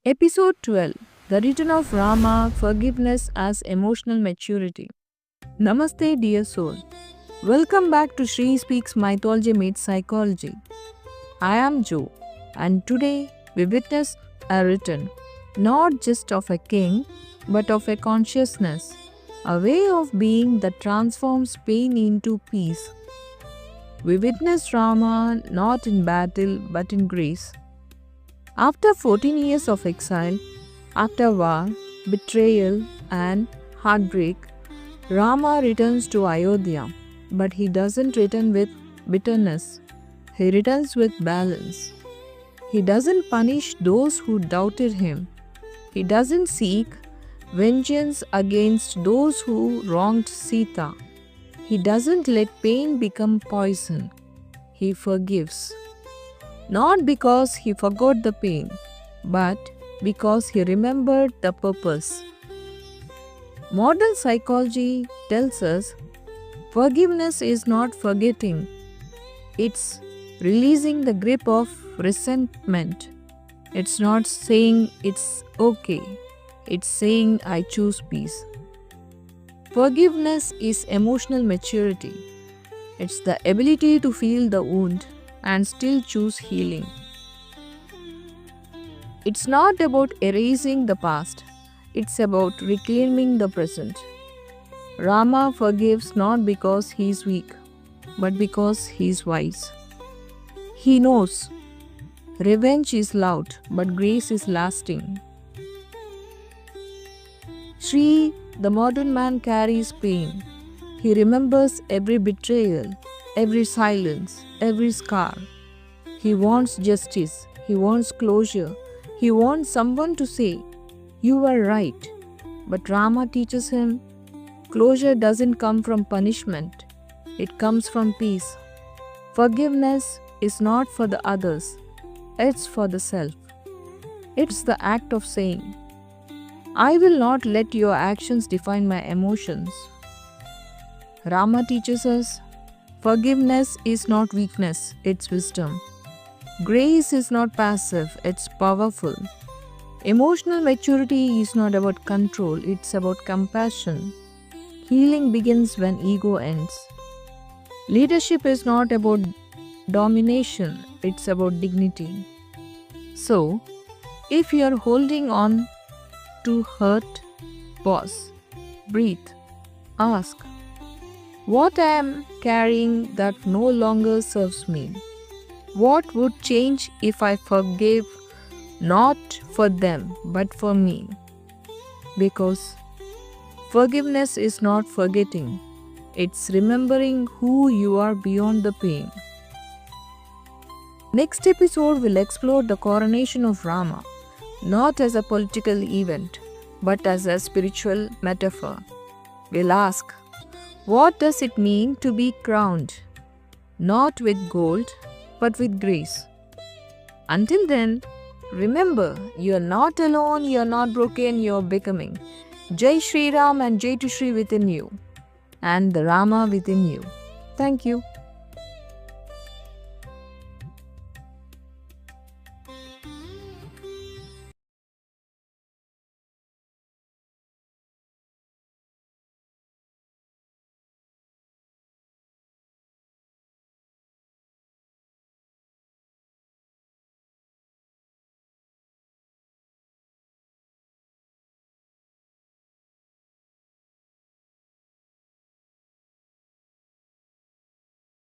Episode 12, The Return of Rama, Forgiveness as Emotional Maturity. Namaste, dear soul. Welcome back to Shri Speaks Mythology Meets Psychology. I am Jo, and today we witness a return, not just of a king, but of a consciousness, a way of being that transforms pain into peace. We witness Rama not in battle but in grace. After 14 years of exile, after war, betrayal, and heartbreak, Rama returns to Ayodhya, but he doesn't return with bitterness. He returns with balance. He doesn't punish those who doubted him. He doesn't seek vengeance against those who wronged Sita. He doesn't let pain become poison. He forgives. Not because he forgot the pain, but because he remembered the purpose. Modern psychology tells us forgiveness is not forgetting, it's releasing the grip of resentment. It's not saying it's okay, it's saying I choose peace. Forgiveness is emotional maturity. It's the ability to feel the wound and still choose healing. It's not about erasing the past, it's about reclaiming the present. Rama forgives not because he is weak, but because he is wise. He knows revenge is loud, but grace is lasting. Shri, the modern man, carries pain. He remembers every betrayal, every silence, every scar. He wants justice, he wants closure, he wants someone to say, "You were right." But Rama teaches him closure doesn't come from punishment, it comes from peace. Forgiveness is not for the others, it's for the self. It's the act of saying, I will not let your actions define my emotions. Rama teaches us forgiveness is not weakness, it's wisdom. Grace is not passive, it's powerful. Emotional maturity is not about control, it's about compassion. Healing begins when ego ends. Leadership is not about domination, it's about dignity. So, if you are holding on to hurt, pause, breathe, ask, what I am carrying that no longer serves me? What would change if I forgave not for them but for me? Because forgiveness is not forgetting, it's remembering who you are beyond the pain. Next episode will explore the coronation of Rama, not as a political event, but as a spiritual metaphor. We'll ask, what does it mean to be crowned? Not with gold, but with grace. Until then, remember, you're not alone, you're not broken, you're becoming. Jai Shri Ram and Jai to Shri within you, and the Rama within you. Thank you.